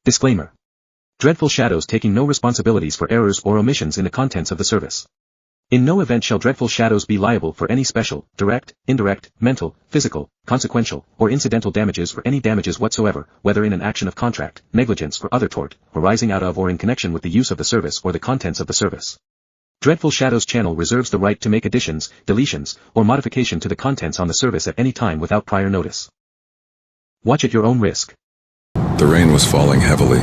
Disclaimer. Dreadful Shadows taking no responsibilities for errors or omissions in the contents of the service. In no event shall Dreadful Shadows be liable for any special, direct, indirect, mental, physical, consequential, or incidental damages for any damages whatsoever, whether in an action of contract, negligence or other tort, arising out of or in connection with the use of the service or the contents of the service. Dreadful Shadows channel reserves the right to make additions, deletions, or modification to the contents on the service at any time without prior notice. Watch at your own risk. The rain was falling heavily.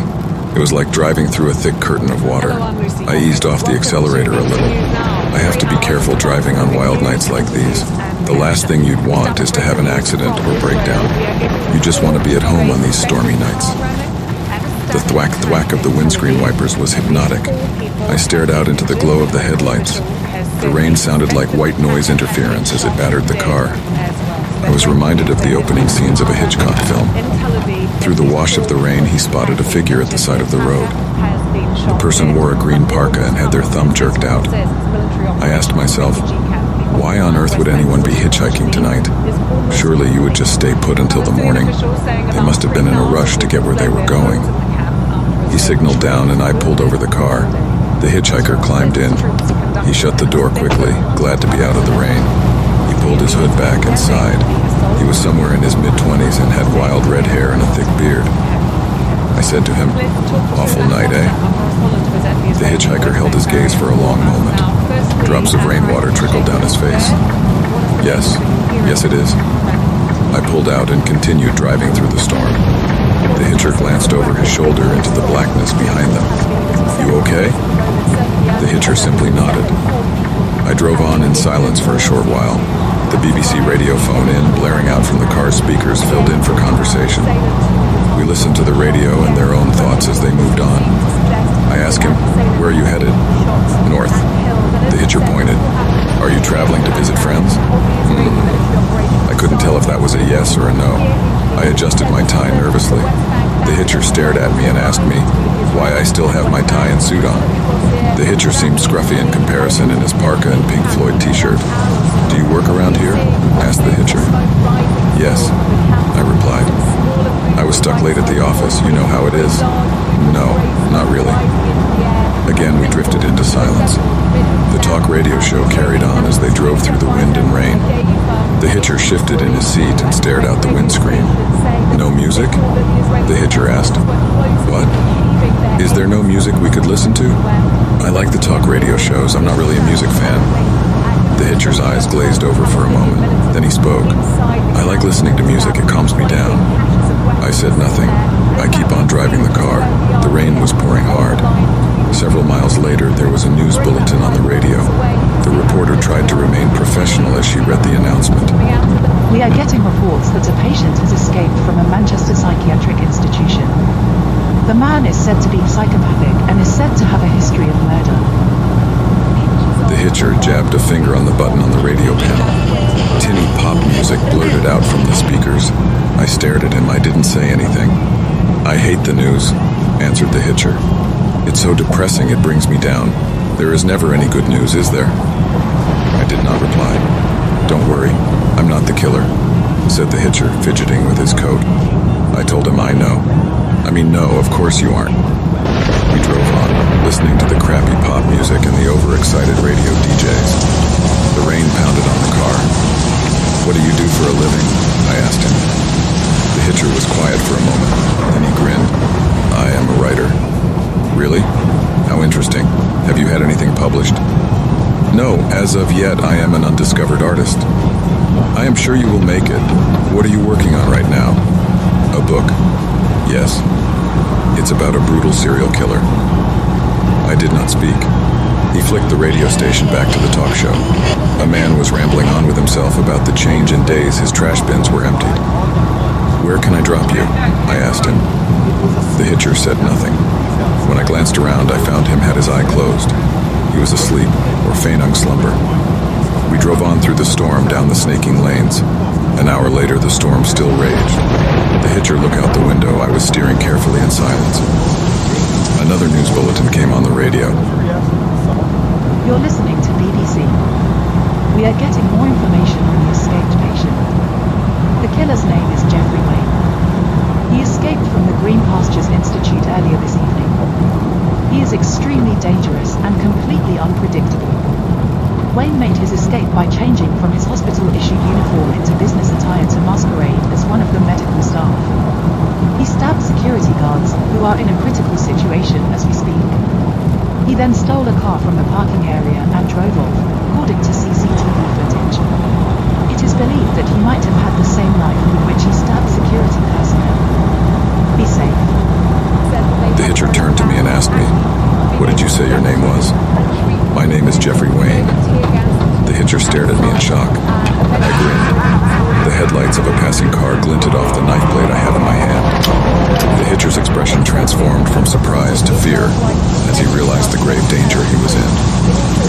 It was like driving through a thick curtain of water. I eased off the accelerator a little. I have to be careful driving on wild nights like these. The last thing you'd want is to have an accident or breakdown. You just want to be at home on these stormy nights. The thwack of the windscreen wipers was hypnotic. I stared out into the glow of the headlights. The rain sounded like white noise interference as it battered the car. I was reminded of the opening scenes of a Hitchcock film. Through the wash of the rain, he spotted a figure at the side of the road. The person wore a green parka and had their thumb jerked out. I asked myself, why on earth would anyone be hitchhiking tonight? Surely you would just stay put until the morning. They must have been in a rush to get where they were going. He signaled down and I pulled over the car. The hitchhiker climbed in. He shut the door quickly, glad to be out of the rain. He pulled his hood back and sighed. He was somewhere in his mid-20s and had wild red hair and a thick beard. I said to him, awful night, eh? The hitchhiker held his gaze for a long moment. Drops of rainwater trickled down his face. Yes it is. I pulled out and continued driving through the storm. The hitcher glanced over his shoulder into the blackness behind them. You okay? The hitcher simply nodded. I drove on in silence for a short while. The BBC radio phone blaring out from the car's speakers filled in for conversation. We listened to the radio and their own thoughts as they moved on. I asked him, where are you headed? North. The hitcher pointed. Are you traveling to visit friends? I couldn't tell if that was a yes or a no. I adjusted my tie nervously. The hitcher stared at me and asked me why I still have my tie and suit on. The hitcher seemed scruffy in comparison in his parka and Pink Floyd t-shirt. Do you work around here? Asked the hitcher. Yes, I replied. I was stuck late at the office, you know how it is. No, not really. Again, we drifted into silence. The talk radio show carried on as they drove through the wind and rain. The hitcher shifted in his seat and stared out the windscreen. No music? The hitcher asked. What? Is there no music we could listen to? I like the talk radio shows. I'm not really a music fan. The hitcher's eyes glazed over for a moment. Then he spoke. I like listening to music. It calms me down. I said nothing. I keep on driving the car. The rain was pouring hard. Several miles later, there was a news bulletin on the radio. The reporter tried to remain professional as she read the announcement. We are getting reports that a patient has escaped from a Manchester psychiatric institution. The man is said to be psychopathic and is said to have a history of murder. The hitcher jabbed a finger on the button on the radio panel. Tinny pop music blurted out from the speakers. I stared at him. I didn't say anything. I hate the news, answered the hitcher. It's so depressing it brings me down. There is never any good news, is there? I did not reply. Don't worry, I'm not the killer, said the hitcher, fidgeting with his coat. I told him I know. No, of course you aren't. We drove on, listening to the crappy pop music and the overexcited radio DJs. The rain pounded on the car. What do you do for a living? I asked him. The hitcher was quiet for a moment, then he grinned. I am a writer. Really? How interesting. Have you had anything published? No, as of yet, I am an undiscovered artist. I am sure you will make it. What are you working on right now? A book. Yes. It's about a brutal serial killer. I did not speak. He flicked the radio station back to the talk show. A man was rambling on with himself about the change in days his trash bins were emptied. Where can I drop you? I asked him. The hitcher said nothing. When I glanced around, I found him had his eye closed. He was asleep, or feigning slumber. We drove on through the storm down the snaking lanes. An hour later, the storm still raged. The hitcher looked out the window. I was steering carefully in silence. Another news bulletin came on the radio. You're listening to BBC. We are getting more information on the escaped patient. The killer's name is Jeffrey Wayne. He escaped from the Green Pastures Institute is extremely dangerous and completely unpredictable. Wayne made his escape by changing from his hospital-issued uniform into business attire to masquerade as one of the medical staff. He stabbed security guards, who are in a critical situation as we speak. He then stole a car from the parking area and drove off, according to CCTV footage. It is believed that he might have had the same knife with which he stabbed security personnel. Be safe. The hitcher turned to me and asked me, "What did you say your name was?" "My name is Jeffrey Wayne." The hitcher stared at me in shock. I grinned. The headlights of a passing car glinted off the knife blade I have in my hand. The hitcher's expression transformed from surprise to fear as he realized the grave danger he was in.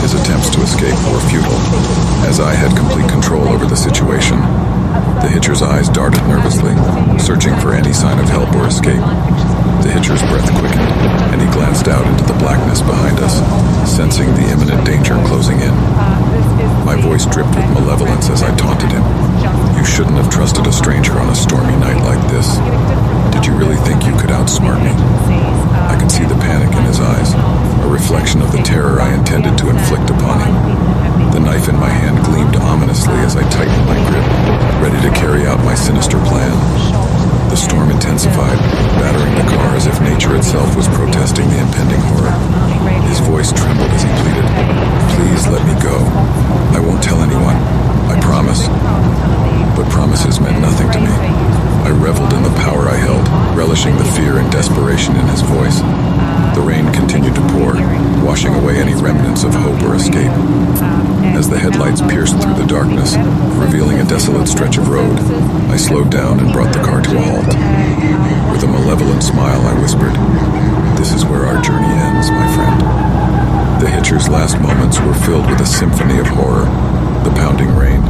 His attempts to escape were futile, as I had complete control over the situation. The hitcher's eyes darted nervously, searching for any sign of help or escape. The hitcher's breath quickened, and he glanced out into the blackness behind us, sensing the imminent danger closing in. My voice dripped with malevolence as I taunted him. "You shouldn't have trusted a stranger on a stormy night like this. Did you really think you could outsmart me?" I could see the panic in his eyes, a reflection of the terror I intended to inflict upon him. The knife in my hand gleamed ominously as I tightened my grip, ready to carry out my sinister plan. The storm intensified, battering the car as if nature itself was protesting the impending horror. His voice trembled as he pleaded, "Please let me go. I won't tell anyone. I promise." But promises meant nothing to me. I reveled in the power I held, relishing the fear and desperation in his voice. The rain continued to pour, washing away any remnants of hope or escape. As the headlights pierced through the darkness, revealing a desolate stretch of road, I slowed down and brought the car to a halt. With a malevolent smile, I whispered, "This is where our journey ends, my friend." The hitcher's last moments were filled with a symphony of horror. The pounding rain,